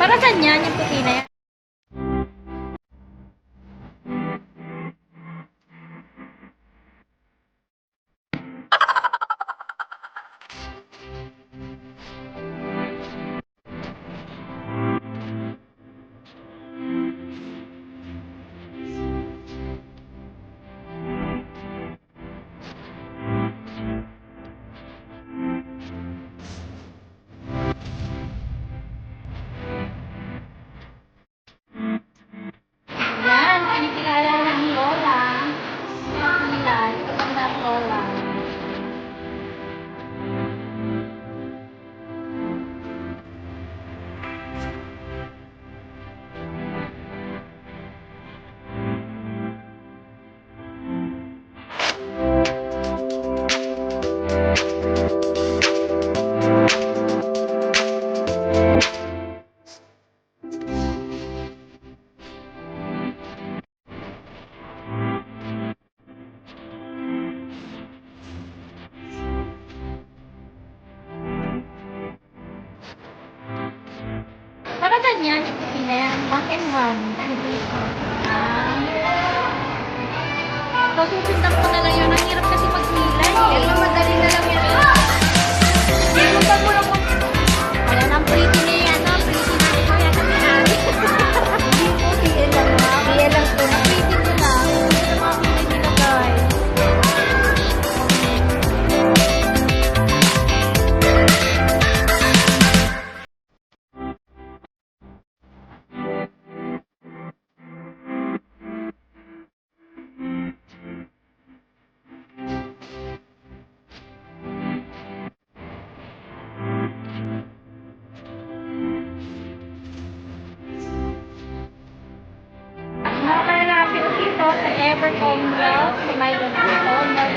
Para saan yan? Yung puti na yan? Yan, kinikilala ng Lola. Yan, ito na Lola. Para saan yan? Yung puti na yan? Back and one. So, susundan ko na lang yun. Ang hirap kasi maghilay. Pero madali na lang yan. Susundan mo lang. Ayan, ang pretty na yan. Ang pretty na ito. Yan ang may-ari. Hindi po, DL lang ha. DL lang po. Ang pretty ko lang. Ito na mga pretty na guys. Makakalapit dito sa Evercom Mall, sa Milo Mall.